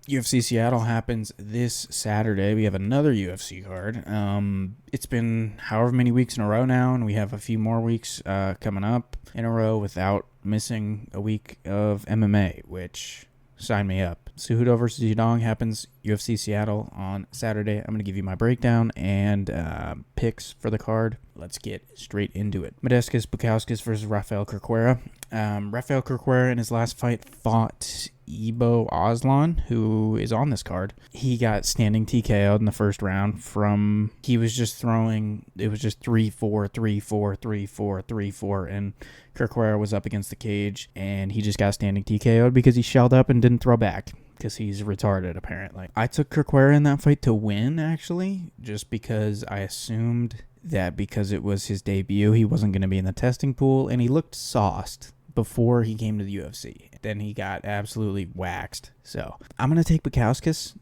UFC Seattle happens this Saturday. We have another UFC card. It's been however many weeks in a row now, and we have a few more weeks coming up in a row without missing a week of MMA, which sign me up. Cejudo versus Yadong happens UFC Seattle on Saturday. I'm going to give you my breakdown and picks for the card. Let's get straight into it. Modestas Bukauskas versus Rafael Corcuera. Rafael Corcuera in his last fight fought Ibo Aslan, who is on this card. He got standing TKO'd in the first round from, he was just throwing, it was just 3-4, 3-4, 3-4, 3-4, and Corcuera was up against the cage, and he just got standing TKO'd because he shelled up and didn't throw back, because he's retarded, apparently. I took Corcuera in that fight to win, actually, just because I assumed that because it was his debut, he wasn't going to be in the testing pool, and he looked sauced before he came to the UFC. Then he got absolutely waxed. So I'm going to take Bukauskas.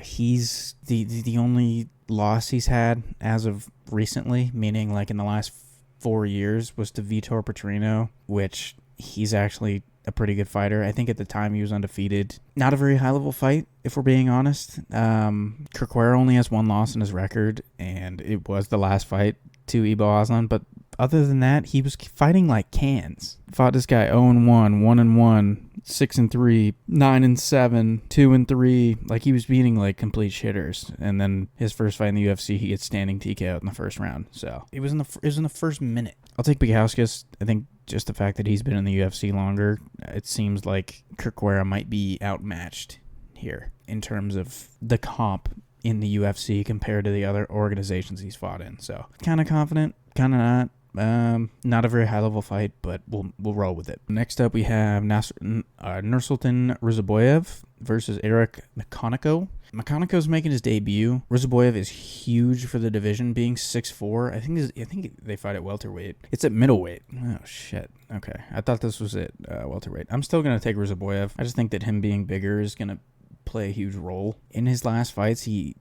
He's the only loss he's had as of recently, meaning like in the last 4 years, was to Vitor Petrino, which he's actually a pretty good fighter. I think at the time he was undefeated. Not a very high-level fight, if we're being honest. Corcuera only has one loss in his record, and it was the last fight to Ibo Aslan, but other than that, he was fighting like cans. Fought this guy 0-1, 1-1, 6-3, 9-7, 2-3. Like, he was beating like complete shitters. And then his first fight in the UFC, he gets standing TKO in the first round. So it was in the first minute. I'll take Bukauskas. I think just the fact that he's been in the UFC longer, it seems like Corcuera might be outmatched here in terms of the comp in the UFC compared to the other organizations he's fought in. So kind of confident, kind of not. Not a very high-level fight, but we'll roll with it. Next up, we have Nursultan Ruzaboyev versus Eric Makoniko. Makoniko's making his debut. Ruzaboyev is huge for the division, being 6'4". I think they fight at welterweight. It's at middleweight. Oh, shit. Okay. I thought this was it, welterweight. I'm still going to take Ruzaboyev. I just think that him being bigger is going to play a huge role. In his last fights, I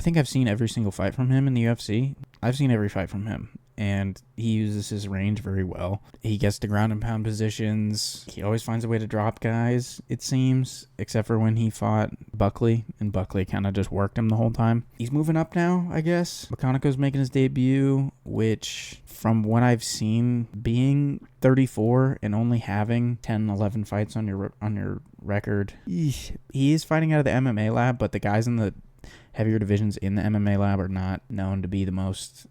think I've seen every single fight from him in the UFC. I've seen every fight from him. And he uses his range very well. He gets to ground and pound positions. He always finds a way to drop guys, it seems, except for when he fought Buckley, and Buckley kind of just worked him the whole time. He's moving up now, I guess. Makoniko's making his debut, which, from what I've seen, being 34 and only having 10, 11 fights on your record, he is fighting out of the MMA lab, but the guys in the heavier divisions in the MMA lab are not known to be the most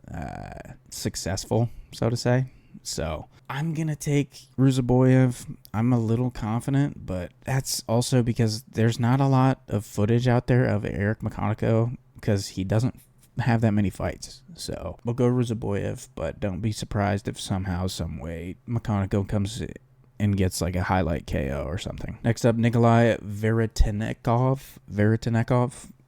successful, so to say. So I'm going to take Ruzaboyev. I'm a little confident, but that's also because there's not a lot of footage out there of Eric Makoniko because he doesn't have that many fights. So we'll go Ruzaboyev, but don't be surprised if somehow, some way, Makoniko comes and gets like a highlight KO or something. Next up, Nikolai Veretennikov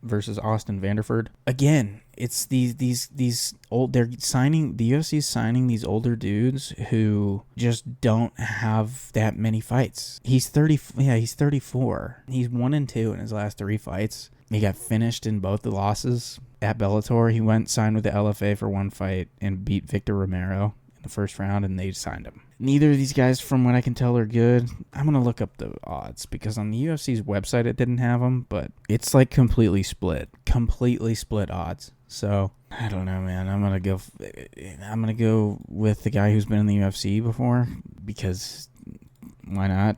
versus Austin Vanderford. Again, it's these old, the UFC is signing these older dudes who just don't have that many fights. He's 34. He's 1-2 in his last 3 fights. He got finished in both the losses at Bellator. He went signed with the LFA for 1 fight and beat Victor Romero in the first round, and they signed him. Neither of these guys, from what I can tell, are good. I'm going to look up the odds because on the UFC's website it didn't have them, but it's like completely split odds. So I don't know, man. I'm going to go with the guy who's been in the UFC before because why not?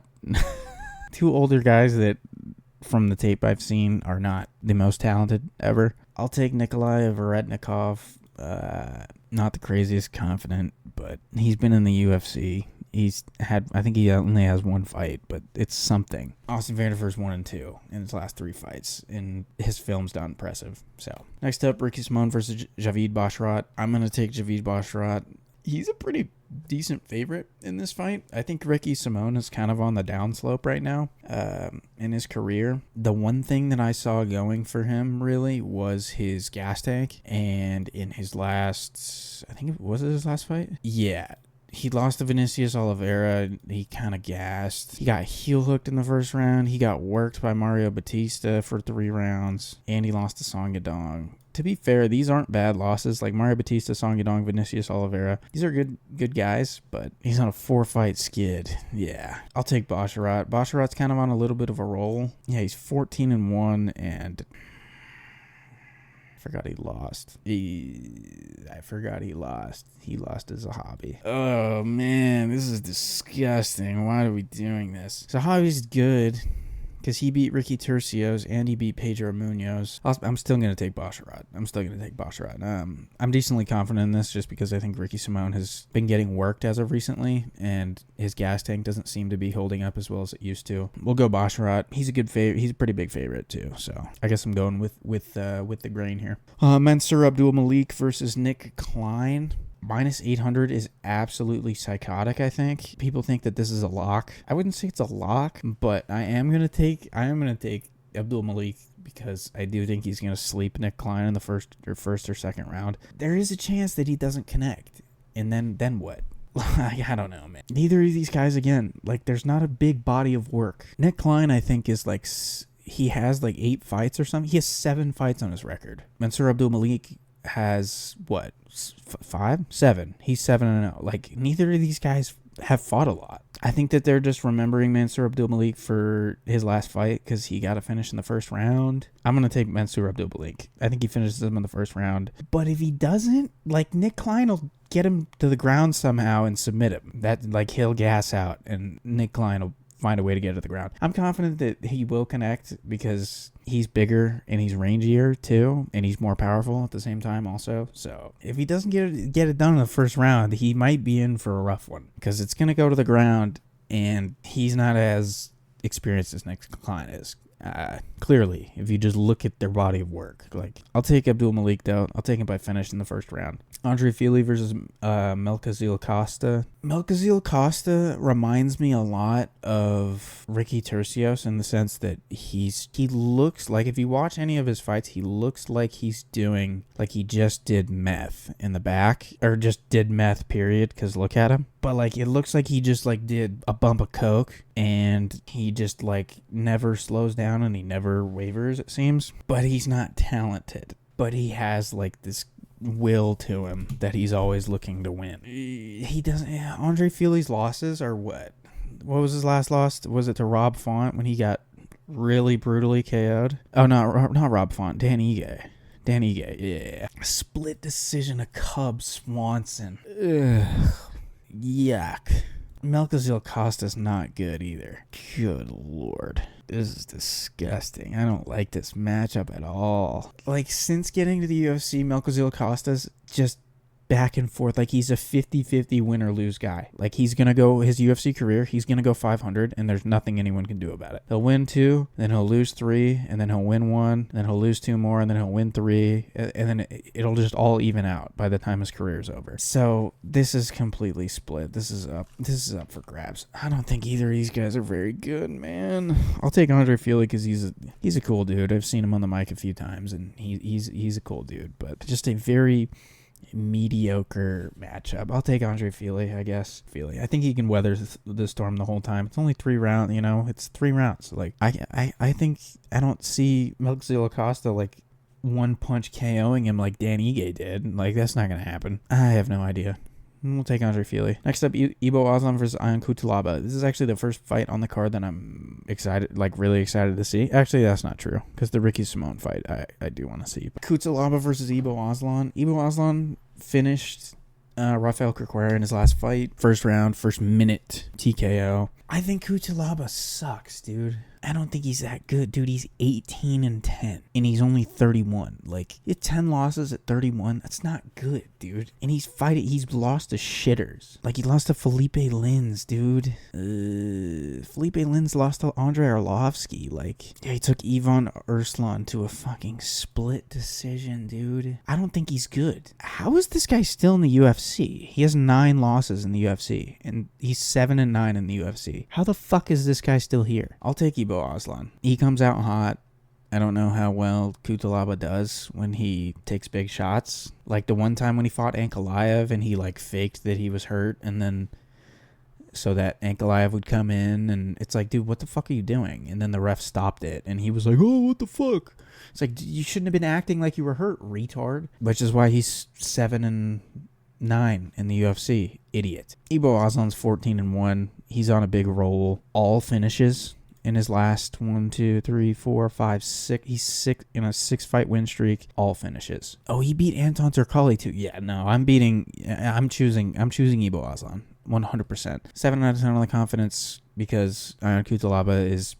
2 older guys that from the tape I've seen are not the most talented ever. I'll take Nikolai Veretennikov. Not the craziest confident, but he's been in the UFC. I think he only has 1 fight, but it's something. Austin Vanderford's 1-2 in his last 3 fights, and his film's not impressive. So next up, Ricky Simon versus Javid Basharat. I'm going to take Javid Basharat. He's a pretty decent favorite in this fight. I think Ricky Simon is kind of on the downslope right now in his career. The one thing that I saw going for him really was his gas tank. And in his last, I think it was his last fight? Yeah. He lost to Vinicius Oliveira. He kind of gassed. He got heel hooked in the first round. He got worked by Mario Batista for 3 rounds. And he lost to Song Yadong. to be fair, these aren't bad losses. Like Mario Batista, Song Yadong, Vinicius Oliveira. These are good guys, but he's on a 4-fight skid. Yeah. I'll take Basharat. Basharat's kind of on a little bit of a roll. Yeah, he's 14-1, and I forgot he lost. He lost as a hobby. Oh, man, this is disgusting. Why are we doing this? So hobby's good, because he beat Ricky Turcios and he beat Pedro Munoz. I'm still going to take Basharat. I'm decently confident in this just because I think Ricky Simone has been getting worked as of recently, and his gas tank doesn't seem to be holding up as well as it used to. We'll go Basharat. He's a good favorite. He's a pretty big favorite too, so I guess I'm going with the grain here. Mansour Abdul Malik versus Nick Klein. Minus 800 is absolutely psychotic, I think. People think that this is a lock. I wouldn't say it's a lock, but I am going to take Abdul Malik because I do think he's going to sleep Nick Klein in the first or second round. There is a chance that he doesn't connect. And then what? I don't know, man. Neither of these guys, again, like, there's not a big body of work. Nick Klein, I think, is like, he has like 8 fights or something. He has 7 fights on his record. Mansour Abdul Malik has what, 5, 7. He's 7-0. Like, neither of these guys have fought a lot. I think that they're just remembering Mansour Abdul Malik for his last fight because he got a finish in the first round. I'm gonna take Mansour Abdul Malik. I think he finishes him in the first round. But if he doesn't, like, Nick Klein will get him to the ground somehow and submit him. That, like, he'll gas out and Nick Klein will find a way to get to the ground. I'm confident that he will connect because he's bigger and he's rangier too, and he's more powerful at the same time also. So if he doesn't get it done in the first round, he might be in for a rough one because it's going to go to the ground and he's not as experienced as Nick Klein is. Clearly, if you just look at their body of work. Like, I'll take Abdul Malik though. I'll take him by finish in the first round. Andre Fili versus Melchizedek Costa. Melchizedek Costa reminds me a lot of Ricky Turcios in the sense that he looks like, if you watch any of his fights, he looks like he's doing, like he just did meth in the back, or just did meth, period, because look at him. But, like, it looks like he just, like, did a bump of coke, and he just, like, never slows down, and he never wavers, it seems. But he's not talented. But he has, like, this will to him that he's always looking to win. He doesn't... Andre Fili's losses are what? What was his last loss? Was it to Rob Font when he got really brutally KO'd? Oh, no, not Rob Font. Dan Ige, yeah. Split decision of Cub Swanson. Ugh. Yuck. Melchizedek Costa's not good either. Good lord. This is disgusting. I don't like this matchup at all. Like, since getting to the UFC, Melchizedek Costa's just back and forth. Like, he's a 50-50 win or lose guy. Like, he's going to go, his UFC career, he's going to go 500, and there's nothing anyone can do about it. He'll win 2, then he'll lose 3, and then he'll win 1, then he'll lose 2 more, and then he'll win 3, and then it'll just all even out by the time his career is over. So, this is completely split. This is up for grabs. I don't think either of these guys are very good, man. I'll take Andre Fili because he's a cool dude. I've seen him on the mic a few times, and he's a cool dude, but just a very mediocre matchup. I'll take Andre Fili, I guess. I think he can weather the storm the whole time. It's only 3 rounds, it's 3 rounds. Like, I think I don't see Melchizedek Costa, like, one punch KOing him like Dan Ige did. Like, that's not gonna happen. I have no idea. We'll take Andre Fili. Next up, Ibo Aslan versus Ion Cutelaba. This is actually the first fight on the card that I'm really excited to see. Actually, that's not true, because the Ricky Simone fight I do want to see. Cutelaba versus Ibo Aslan. Ibo Aslan finished Rafael Corquera in his last fight. First round, first minute TKO. I think Cutelaba sucks, dude. I don't think he's that good, dude. He's 18-10, and he's only 31. Like, he had 10 losses at 31. That's not good, dude. And he's lost to shitters. Like, he lost to Felipe Lins, dude. Felipe Lins lost to Andrei Arlovsky. Like, yeah, he took Ivan Urslan to a fucking split decision, dude. I don't think he's good. How is this guy still in the UFC? He has 9 losses in the UFC, and he's 7-9 in the UFC. How the fuck is this guy still here? I'll take Ibo Aslan. He comes out hot. I don't know how well Cutelaba does when he takes big shots. Like the one time when he fought Ankalaev and he like faked that he was hurt and then so that Ankalaev would come in, and it's like, dude, what the fuck are you doing? And then the ref stopped it, and he was like, oh, what the fuck? It's like, you shouldn't have been acting like you were hurt, retard. Which is why he's 7-9 in the UFC, idiot. Ibo Aslan's 14-1. He's on a big roll. All finishes in his last 1, 2, 3, 4, 5, 6. He's 6 in a 6-fight win streak. All finishes. Oh, he beat Anton Turkalj too. Yeah, no, I'm choosing Ibo Aslan 100%. 7 out of 10 on the confidence because Ion Cutelaba is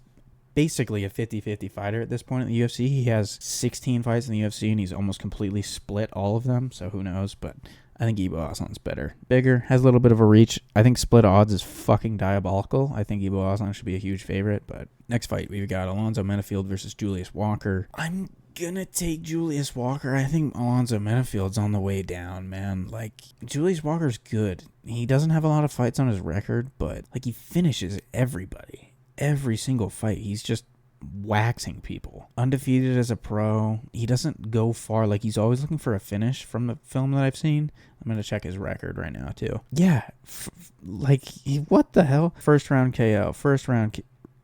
basically a 50-50 fighter at this point in the UFC. He has 16 fights in the UFC, and he's almost completely split all of them, so who knows, but I think Ibo Aslan's better. Bigger, has a little bit of a reach. I think split odds is fucking diabolical. I think Ibo Aslan should be a huge favorite, but next fight, we've got Alonzo Menafield versus Julius Walker. I'm gonna take Julius Walker. I think Alonzo Menafield's on the way down, man. Like, Julius Walker's good. He doesn't have a lot of fights on his record, but, like, he finishes everybody. Every single fight, he's just waxing people. Undefeated as a pro. He doesn't go far. Like, he's always looking for a finish from the film that I've seen. I'm going to check his record right now, too. Yeah. What the hell? First round KO. First round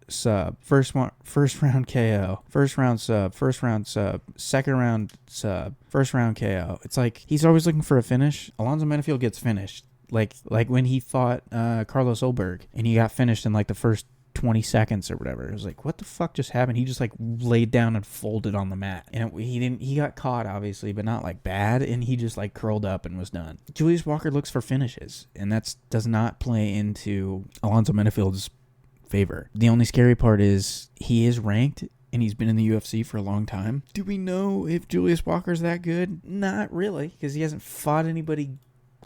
sub. First round KO. First round sub. First round sub. Second round sub. First round KO. It's like, he's always looking for a finish. Alonzo Menafield gets finished. Like when he fought Carlos Olberg, and he got finished in, like, the first 20 seconds or whatever. It was like, what the fuck just happened? He just, like, laid down and folded on the mat, and he got caught, obviously, but not, like, bad, and he just, like, curled up and was done. Julius Walker looks for finishes, and that does not play into Alonzo Menafield's favor. The only scary part is he is ranked, and he's been in the UFC for a long time. Do we know if Julius Walker's that good? Not really, because he hasn't fought anybody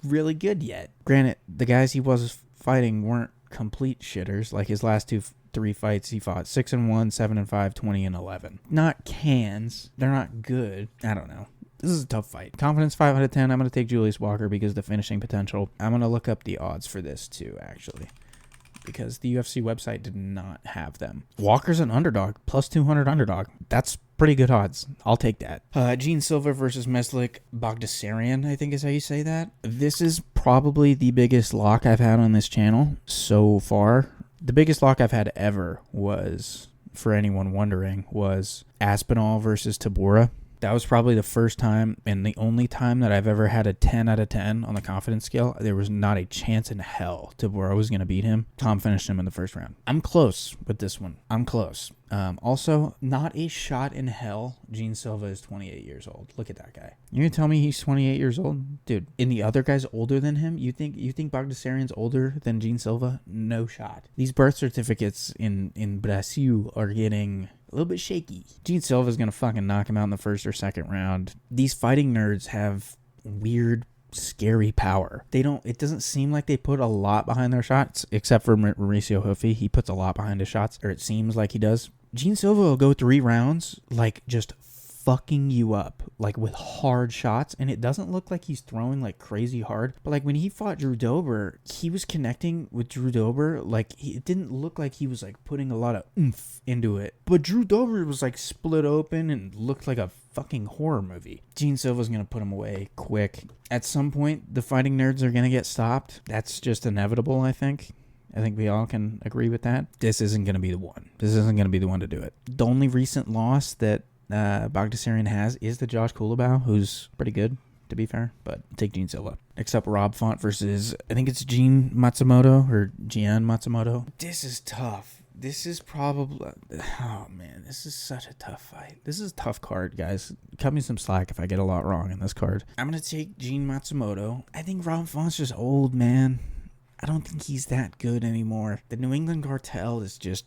really good yet. Granted, the guys he was fighting weren't complete shitters. Like, his last 3 fights, he fought 6-1, 7-5, 20-11. Not cans. They're not good. I don't know. This is a tough fight. Confidence 5 out of 10. I'm going to take Julius Walker because of the finishing potential. I'm going to look up the odds for this too, actually, because the UFC website did not have them. Walker's an underdog, plus 200 underdog. That's pretty good odds. I'll take that. Gene Silva versus Meslik Bogdasarian, I think is how you say that. This is probably the biggest lock I've had on this channel so far. The biggest lock I've had ever was, for anyone wondering, was Aspinall versus Tabora. That was probably the first time and the only time that I've ever had a 10 out of 10 on the confidence scale. There was not a chance in hell Tabora was going to beat him. Tom finished him in the first round. I'm close with this one. I'm close. Also, not a shot in hell. Gene Silva is 28 years old. Look at that guy. You're going to tell me he's 28 years old? Dude, and the other guy's older than him? You think Bogdasarian's older than Gene Silva? No shot. These birth certificates in Brazil are getting a little bit shaky. Gene Silva's going to fucking knock him out in the first or second round. These fighting nerds have weird, scary power. It doesn't seem like they put a lot behind their shots, except for Mauricio Huffy. He puts a lot behind his shots, or it seems like he does. Gene Silva will go 3 rounds, like, just fucking you up, like, with hard shots, and it doesn't look like he's throwing, like, crazy hard, but, like, when he fought Drew Dober, he was connecting with Drew Dober, like, it didn't look like he was, like, putting a lot of oomph into it, but Drew Dober was, like, split open and looked like a fucking horror movie. Gene Silva's gonna put him away quick. At some point, the fighting nerds are gonna get stopped. That's just inevitable, I think. I think we all can agree with that. This isn't going to be the one. This isn't going to be the one to do it. The only recent loss that Bogdasarian has is the Josh Kulabau, who's pretty good, to be fair, but take Gene Silva. Except Rob Font versus, I think it's Gian Matsumoto. This is tough. This is probably, oh man, this is such a tough fight. This is a tough card, guys. Cut me some slack if I get a lot wrong in this card. I'm going to take Gian Matsumoto. I think Rob Font's just old, man. I don't think he's that good anymore. The New England Cartel is just,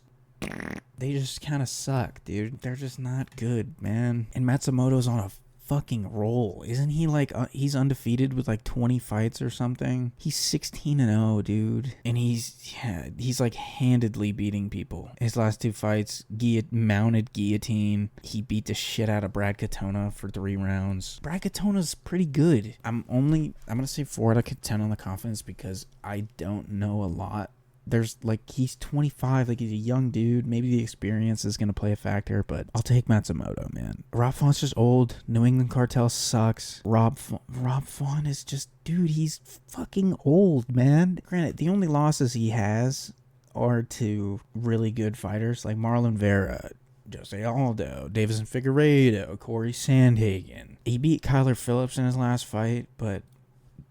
they just kind of suck, dude. They're just not good, man. And Matsumoto's on a fucking roll. Isn't he like, he's undefeated with like 20 fights or something? He's 16-0, dude. And he's like handedly beating people. His last 2 fights, mounted guillotine. He beat the shit out of Brad Katona for 3 rounds. Brad Katona's pretty good. I'm going to say 4 out of 10 on the confidence because I don't know a lot there's like, he's 25, like he's a young dude. Maybe the experience is going to play a factor, but I'll take Matsumoto, man. Rob Font's just old. New England Cartel sucks. Rob Font is just, dude, he's fucking old, man. Granted, the only losses he has are to really good fighters like Marlon Vera, Jose Aldo, Davison Figueiredo, Corey Sandhagen. He beat Kyler Phillips in his last fight, but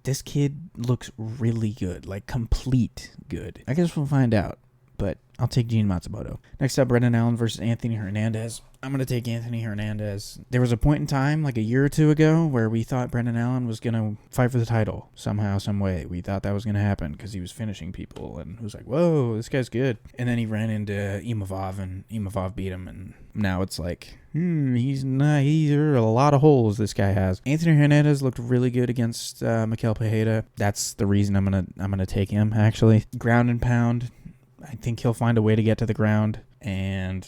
this kid looks really good, like complete good. I guess we'll find out, but I'll take Gene Matsumoto. Next up, Brendan Allen versus Anthony Hernandez. I'm going to take Anthony Hernandez. There was a point in time, like a year or two ago, where we thought Brendan Allen was going to fight for the title somehow, some way. We thought that was going to happen because he was finishing people, and it was like, whoa, this guy's good. And then he ran into Imavov, and Imavov beat him, and now it's like, he's not. There are a lot of holes this guy has. Anthony Hernandez looked really good against Mikel Pereira. That's the reason I'm gonna take him. Actually, ground and pound. I think he'll find a way to get to the ground and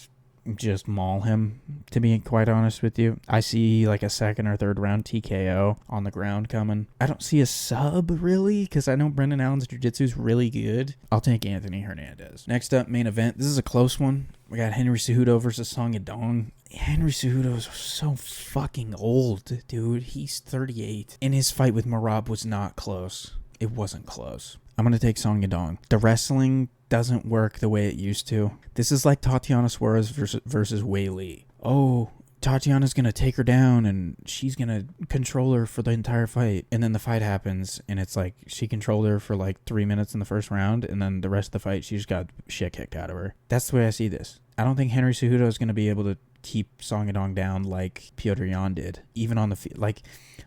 just maul him, to be quite honest with you. I see like a second or third round TKO on the ground coming. I don't see a sub, really, because I know Brendan Allen's jiu-jitsu is really good. I'll take Anthony Hernandez. Next up, main event. This is a close one. We got Henry Cejudo versus Song Yadong. Henry Cejudo is so fucking old, dude. He's 38. And his fight with Merab was not close. It wasn't close. I'm going to take Song Yadong. The wrestling doesn't work the way it used to. This is like Tatiana Suarez versus Wei Li. Oh, Tatiana's going to take her down and she's going to control her for the entire fight. And then the fight happens and it's like she controlled her for like 3 minutes in the first round, and then the rest of the fight she just got shit kicked out of her. That's the way I see this. I don't think Henry Cejudo is going to be able to keep Song Yadong down like Petr Yan did. Even on the feet. Like,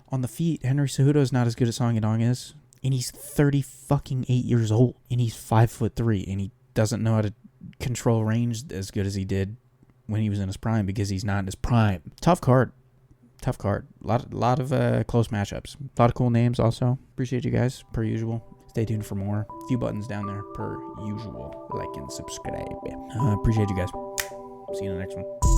on the feet, Henry Cejudo is not as good as Song Yadong is. And he's 38 years old. And he's 5'3", and he doesn't know how to control range as good as he did when he was in his prime, because he's not in his prime. Tough card. A lot of close matchups. A lot of cool names also. Appreciate you guys, per usual. Stay tuned for more. A few buttons down there, per usual. Like and subscribe. Appreciate you guys. See you in the next one.